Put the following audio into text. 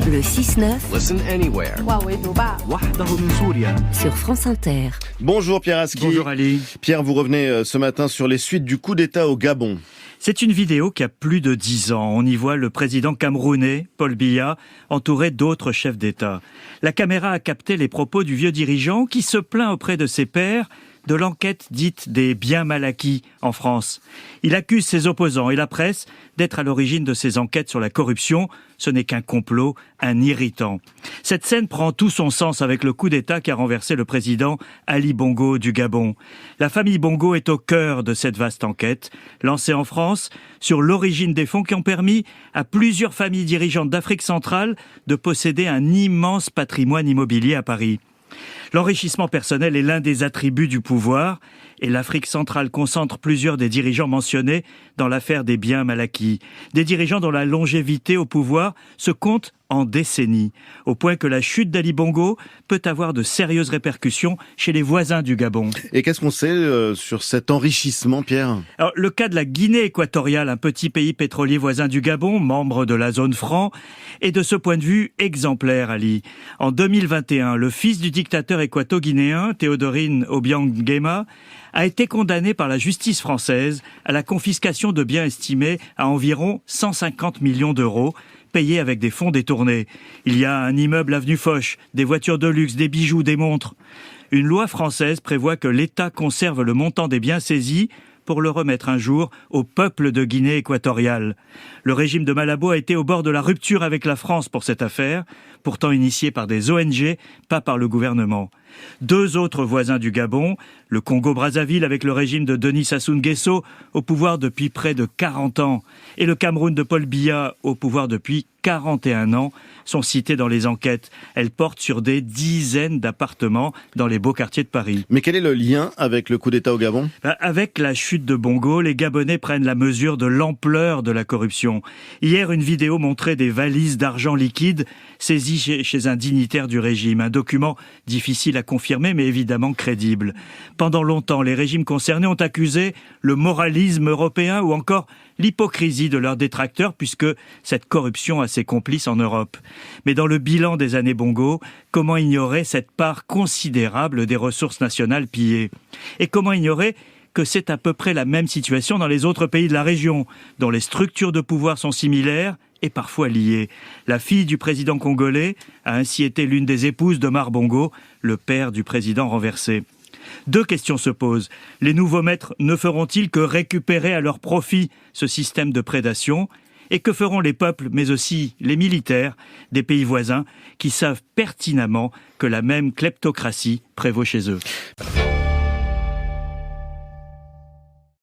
Le 6-9. Listen anywhere. Sur France Inter. Bonjour Pierre Aski. Bonjour Ali. Pierre, vous revenez ce matin sur les suites du coup d'État au Gabon. C'est une vidéo qui a plus de 10 ans. On y voit le président camerounais, Paul Biya, entouré d'autres chefs d'État. La caméra a capté les propos du vieux dirigeant qui se plaint auprès de ses pairs de l'enquête dite des biens mal acquis en France. Il accuse ses opposants et la presse d'être à l'origine de ces enquêtes sur la corruption. Ce n'est qu'un complot, un irritant. Cette scène prend tout son sens avec le coup d'État qui a renversé le président Ali Bongo du Gabon. La famille Bongo est au cœur de cette vaste enquête, lancée en France sur l'origine des fonds qui ont permis à plusieurs familles dirigeantes d'Afrique centrale de posséder un immense patrimoine immobilier à Paris. L'enrichissement personnel est l'un des attributs du pouvoir et l'Afrique centrale concentre plusieurs des dirigeants mentionnés dans l'affaire des biens mal acquis. Des dirigeants dont la longévité au pouvoir se compte en décennies, au point que la chute d'Ali Bongo peut avoir de sérieuses répercussions chez les voisins du Gabon. Et qu'est-ce qu'on sait sur cet enrichissement, Pierre ? Alors, le cas de la Guinée équatoriale, un petit pays pétrolier voisin du Gabon, membre de la zone franc, est de ce point de vue exemplaire, Ali. En 2021, le fils du dictateur équato-guinéen, Théodorine Obiang Nguema, a été condamné par la justice française à la confiscation de biens estimés à environ 150 millions d'euros, payés avec des fonds détournés. Il y a un immeuble avenue Foch, des voitures de luxe, des bijoux, des montres. Une loi française prévoit que l'État conserve le montant des biens saisis pour le remettre un jour au peuple de Guinée équatoriale. Le régime de Malabo a été au bord de la rupture avec la France pour cette affaire, pourtant initiée par des ONG, pas par le gouvernement. Deux autres voisins du Gabon, le Congo-Brazzaville avec le régime de Denis Sassou Nguesso, au pouvoir depuis près de 40 ans, et le Cameroun de Paul Biya, au pouvoir depuis 41 ans, sont cités dans les enquêtes. Elles portent sur des dizaines d'appartements dans les beaux quartiers de Paris. Mais quel est le lien avec le coup d'État au Gabon ? Avec la chute de Bongo, les Gabonais prennent la mesure de l'ampleur de la corruption. Hier, une vidéo montrait des valises d'argent liquide saisies chez un dignitaire du régime. Un document difficile à confirmer, mais évidemment crédible. Pendant longtemps, les régimes concernés ont accusé le moralisme européen ou encore l'hypocrisie de leurs détracteurs, puisque cette corruption a ses complices en Europe. Mais dans le bilan des années Bongo, comment ignorer cette part considérable des ressources nationales pillées ? Et comment ignorer que c'est à peu près la même situation dans les autres pays de la région, dont les structures de pouvoir sont similaires et parfois liées. La fille du président congolais a ainsi été l'une des épouses d'Omar Bongo, le père du président renversé. Deux questions se posent. Les nouveaux maîtres ne feront-ils que récupérer à leur profit ce système de prédation ? Et que feront les peuples, mais aussi les militaires des pays voisins qui savent pertinemment que la même kleptocratie prévaut chez eux ?